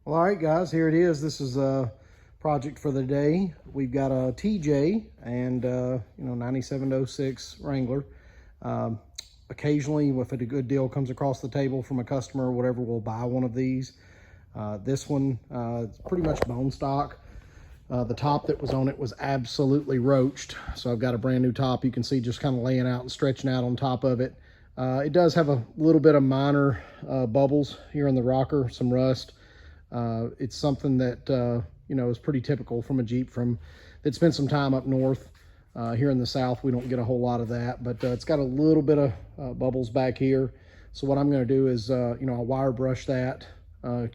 Well, all right, guys, here it is. This is a project for the day. We've got a TJ and 9706 Wrangler. Occasionally, if a good deal comes across the table from a customer or whatever, we'll buy one of these. This one, it's pretty much bone stock. The top that was on it was absolutely roached. So I've got a brand new top. You can see just kind of laying out and stretching out on top of it. It does have a little bit of minor bubbles here in the rocker, some rust. It's something that, is pretty typical from a Jeep that spent some time up north. Here in the South, we don't get a whole lot of that, but it's got a little bit of bubbles back here. So what I'm going to do is, I'll wire brush that,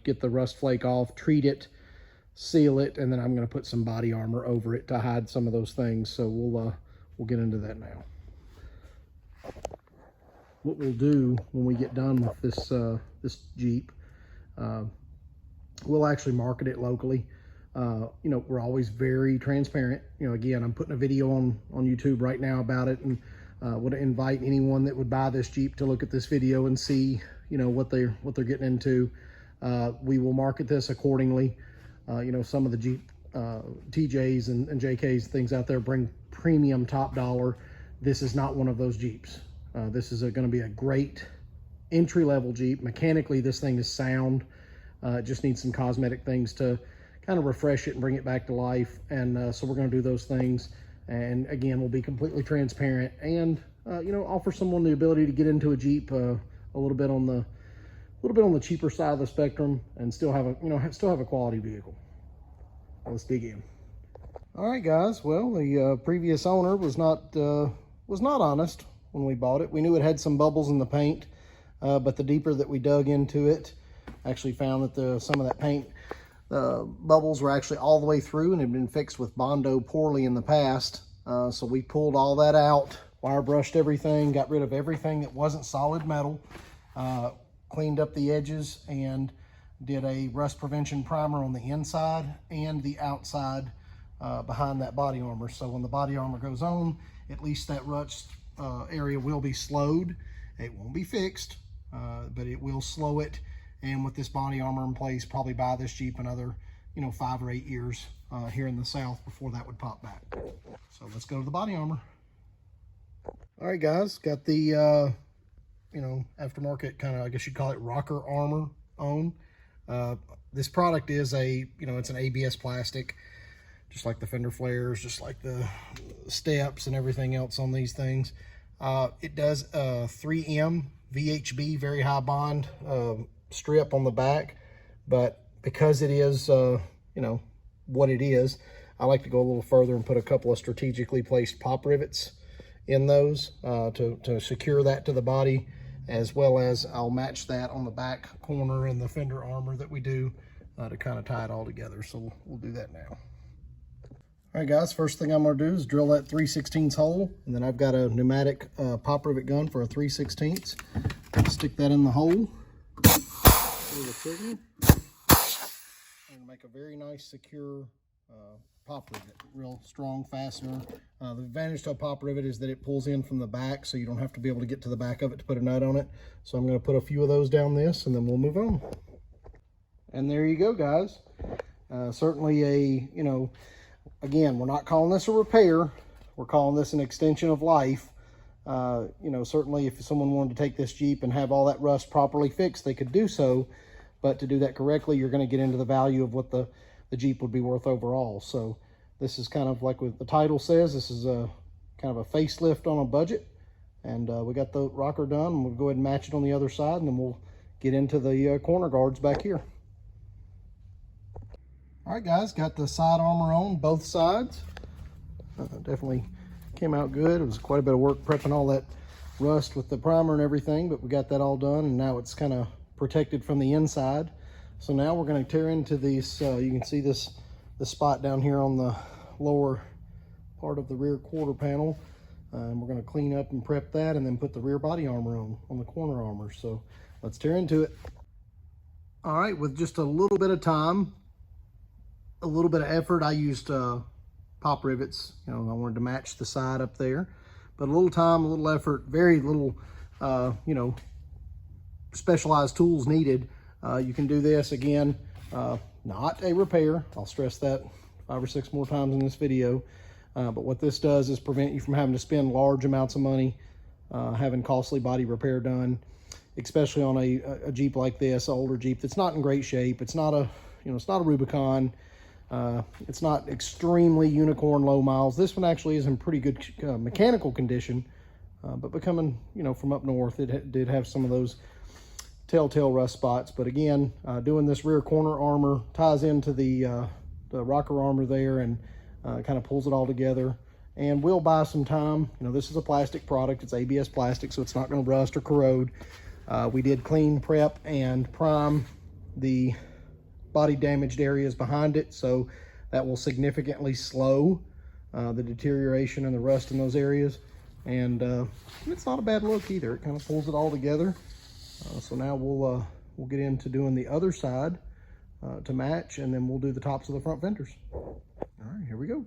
get the rust flake off, treat it, seal it, and then I'm going to put some body armor over it to hide some of those things. So we'll get into that now. What we'll do when we get done with this Jeep, we'll actually market it locally. We're always very transparent. Again, I'm putting a video on YouTube right now about it, and would invite anyone that would buy this Jeep to look at this video and see, what they're getting into. We will market this accordingly. Some of the Jeep TJs and JKs, things out there bring premium top dollar. This is not one of those Jeeps. This is going to be a great entry-level Jeep. Mechanically, this thing is sound. It just needs some cosmetic things to kind of refresh it and bring it back to life. And so we're going to do those things. And again, we'll be completely transparent and, offer someone the ability to get into a Jeep a little bit on the cheaper side of the spectrum and still have a quality vehicle. Let's dig in. All right, guys. Well, the previous owner was not honest when we bought it. We knew it had some bubbles in the paint, but the deeper that we dug into it, actually found that some of that paint bubbles were actually all the way through and had been fixed with Bondo poorly in the past. So we pulled all that out, wire brushed everything, got rid of everything that wasn't solid metal, cleaned up the edges, and did a rust prevention primer on the inside and the outside behind that body armor. So when the body armor goes on, at least that rust area will be slowed. It won't be fixed, but it will slow it. And with this body armor in place, probably buy this Jeep another, 5 or 8 years here in the South before that would pop back. So let's go to the body armor. All right, guys, got the, aftermarket kind of, I guess you'd call it rocker armor on. This product is it's an ABS plastic, just like the fender flares, just like the steps and everything else on these things. It does a 3M VHB, very high bond, strip on the back, but because it is what it is, I like to go a little further and put a couple of strategically placed pop rivets in those to secure that to the body, as well as I'll match that on the back corner and the fender armor that we do to kind of tie it all together. So we'll do that now. All right, guys, first thing I'm going to do is drill that 3/16 hole, and then I've got a pneumatic pop rivet gun for a 3/16. Stick that in the hole. The trigger, and make a very nice secure pop rivet, real strong fastener. The advantage to a pop rivet is that it pulls in from the back, so you don't have to be able to get to the back of it to put a nut on it. So I'm going to put a few of those down this, and then we'll move on. And there you go, guys. Certainly again, we're not calling this a repair. We're calling this an extension of life. Certainly if someone wanted to take this Jeep and have all that rust properly fixed, they could do so. But to do that correctly, you're going to get into the value of what the Jeep would be worth overall. So this is kind of like what the title says. This is a kind of a facelift on a budget. And we got the rocker done. We'll go ahead and match it on the other side, and then we'll get into the corner guards back here. All right, guys, got the side armor on both sides. Definitely came out good. It was quite a bit of work prepping all that rust with the primer and everything, but we got that all done, and now it's kind of protected from the inside. So now we're going to tear into these. You can see the spot down here on the lower part of the rear quarter panel, and we're going to clean up and prep that, and then put the rear body armor on the corner armor. So let's tear into it. All right, with just a little bit of time, a little bit of effort, I used pop rivets. I wanted to match the side up there, but a little time, a little effort, very little specialized tools needed. You can do this again Not a repair. I'll stress that 5 or 6 more times in this video. But what this does is prevent you from having to spend large amounts of money having costly body repair done, especially on a Jeep like this, an older Jeep that's not in great shape. It's not a, it's not a Rubicon. It's not extremely unicorn low miles. This one actually is in pretty good mechanical condition, but becoming, from up north, it did have some of those telltale rust spots. But again, doing this rear corner armor ties into the rocker armor there, and kind of pulls it all together, and will buy some time. This is a plastic product. It's ABS plastic, so it's not going to rust or corrode. We did clean, prep, and prime the body damaged areas behind it, so that will significantly slow the deterioration and the rust in those areas. And it's not a bad look either. It kind of pulls it all together. So now we'll get into doing the other side to match, and then we'll do the tops of the front fenders. All right, here we go.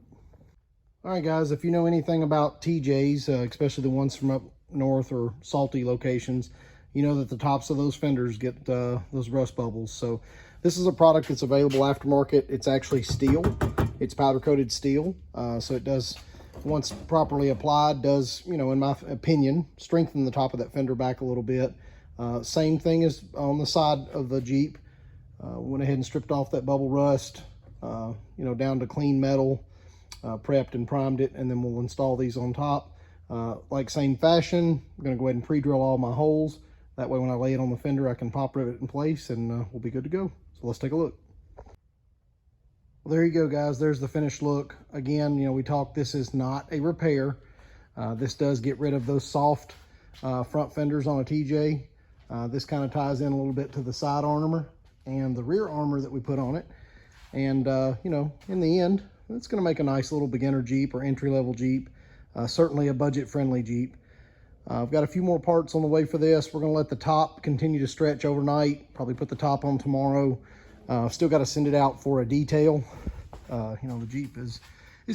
All right, guys, if you know anything about TJs, especially the ones from up north or salty locations, you know that the tops of those fenders get those rust bubbles. So this is a product that's available aftermarket. It's actually steel. It's powder coated steel. So it does, once properly applied, does, in my opinion, strengthen the top of that fender back a little bit. Same thing as on the side of the Jeep. Went ahead and stripped off that bubble rust, down to clean metal, prepped and primed it, and then we'll install these on top. Like same fashion, I'm going to go ahead and pre-drill all my holes. That way when I lay it on the fender, I can pop rivet it in place, and we'll be good to go. So let's take a look. Well, there you go, guys. There's the finished look. Again, we talked, this is not a repair. This does get rid of those soft front fenders on a TJ. This kind of ties in a little bit to the side armor and the rear armor that we put on it. And, in the end, it's going to make a nice little beginner Jeep or entry-level Jeep. Certainly a budget-friendly Jeep. I've got a few more parts on the way for this. We're going to let the top continue to stretch overnight. Probably put the top on tomorrow. Still got to send it out for a detail. The Jeep is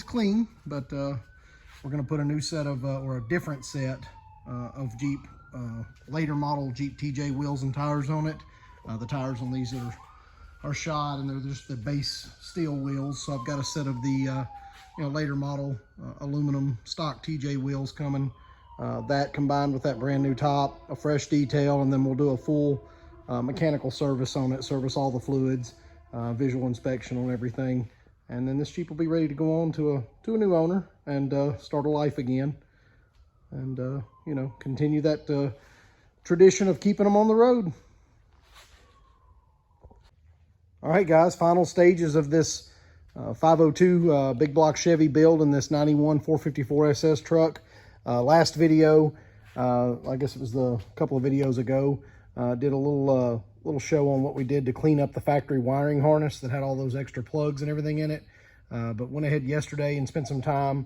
clean, but we're going to put a new set of, or a different set of Jeep, later model Jeep TJ wheels and tires on it. The tires on these are shot, and they're just the base steel wheels. So I've got a set of the later model aluminum stock TJ wheels coming. That combined with that brand new top, a fresh detail, and then we'll do a full mechanical service on it, service all the fluids, visual inspection on everything, and then this Jeep will be ready to go on to a new owner and start a life again, and continue that tradition of keeping them on the road. All right, guys, final stages of this 502 big block Chevy build in this 91 454 SS truck. Last video, I guess it was a couple of videos ago, did a little show on what we did to clean up the factory wiring harness that had all those extra plugs and everything in it. But went ahead yesterday and spent some time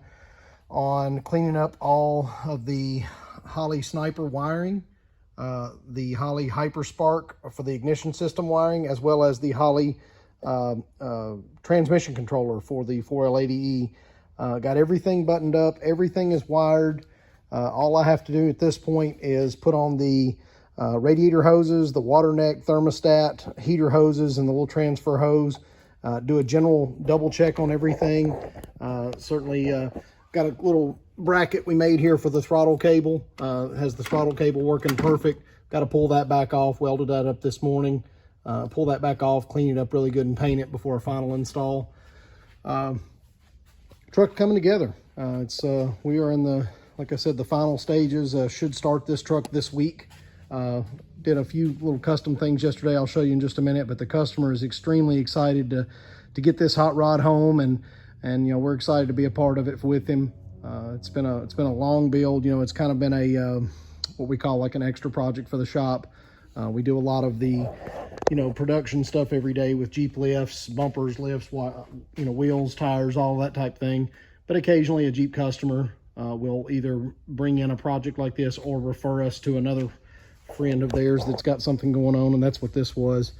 on cleaning up all of the Holley Sniper wiring, the Holley Hyperspark for the ignition system wiring, as well as the Holley transmission controller for the 4L80E. Got everything buttoned up. Everything is wired. All I have to do at this point is put on the radiator hoses, the water neck thermostat, heater hoses, and the little transfer hose. Do a general double check on everything. Certainly got a little bracket we made here for the throttle cable. Has the throttle cable working perfect. Got to pull that back off. Welded that up this morning. Pull that back off, clean it up really good, and paint it before a final install. Truck coming together. We are in the, like I said, the final stages. Should start this truck this week. Did a few little custom things yesterday. I'll show you in just a minute, but the customer is extremely excited to get this hot rod home, and we're excited to be a part of it with him. It's been a long build. It's kind of been a what we call like an extra project for the shop. We do a lot of the production stuff every day with Jeep lifts, bumpers, lifts, wheels, tires, all that type thing. But occasionally a Jeep customer will either bring in a project like this or refer us to another friend of theirs that's got something going on, and that's what this was.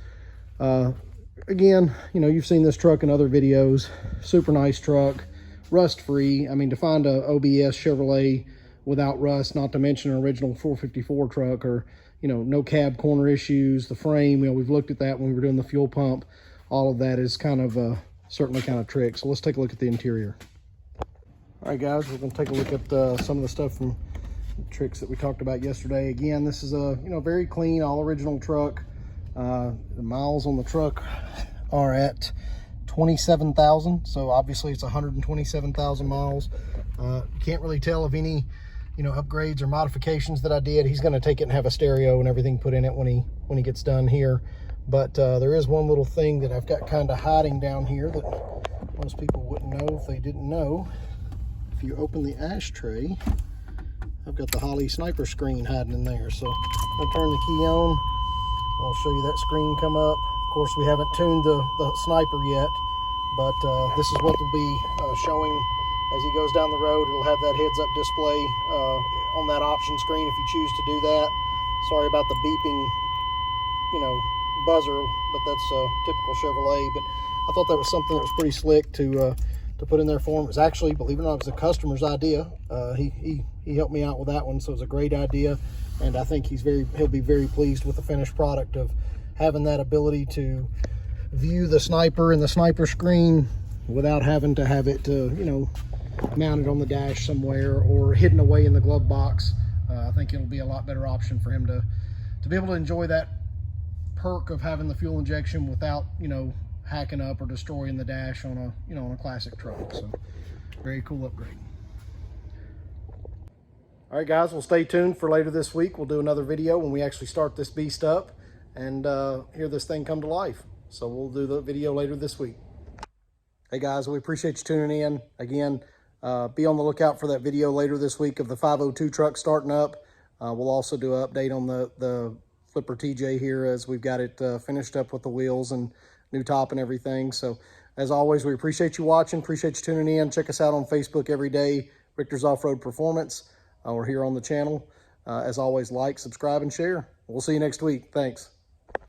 Again, you've seen this truck in other videos. Super nice truck, rust free. I mean, to find a OBS Chevrolet without rust, not to mention an original 454 truck, or no cab corner issues, the frame, we've looked at that when we were doing the fuel pump. all of that is kind of certainly kind of trick. So let's take a look at the interior. All right, guys, we're going to take a look at some of the stuff from the tricks that we talked about yesterday. Again, this is a very clean, all original truck. The miles on the truck are at 27,000, so obviously it's 127,000 miles. Can't really tell of any upgrades or modifications that I did. He's going to take it and have a stereo and everything put in it when he gets done here. But there is one little thing that I've got kind of hiding down here that most people wouldn't know if they didn't know. If you open the ashtray, I've got the Holley sniper screen hiding in there. So I'll turn the key on. I'll show you that screen come up. Of course, we haven't tuned the sniper yet, but this is what will be showing as he goes down the road. It'll have that heads-up display on that option screen if you choose to do that. Sorry about the beeping, buzzer, but that's typical Chevrolet. But I thought that was something that was pretty slick to put in there for him. It was actually, believe it or not, it was a customer's idea. He helped me out with that one, so it was a great idea. And I think he'll be very pleased with the finished product of having that ability to view the sniper and the sniper screen without having to have it, mounted on the dash somewhere or hidden away in the glove box. I think it'll be a lot better option for him to be able to enjoy that perk of having the fuel injection without, hacking up or destroying the dash on a classic truck. So very cool upgrade. All right, guys, well, stay tuned for later this week. We'll do another video when we actually start this beast up and hear this thing come to life. So we'll do the video later this week. Hey, guys, we appreciate you tuning in. Again, be on the lookout for that video later this week of the 502 truck starting up. We'll also do an update on the Flipper TJ here as we've got it finished up with the wheels and new top and everything. So as always, we appreciate you watching, appreciate you tuning in. Check us out on Facebook every day, Richter's Off-Road Performance. We're here on the channel. As always, like, subscribe, and share. We'll see you next week. Thanks.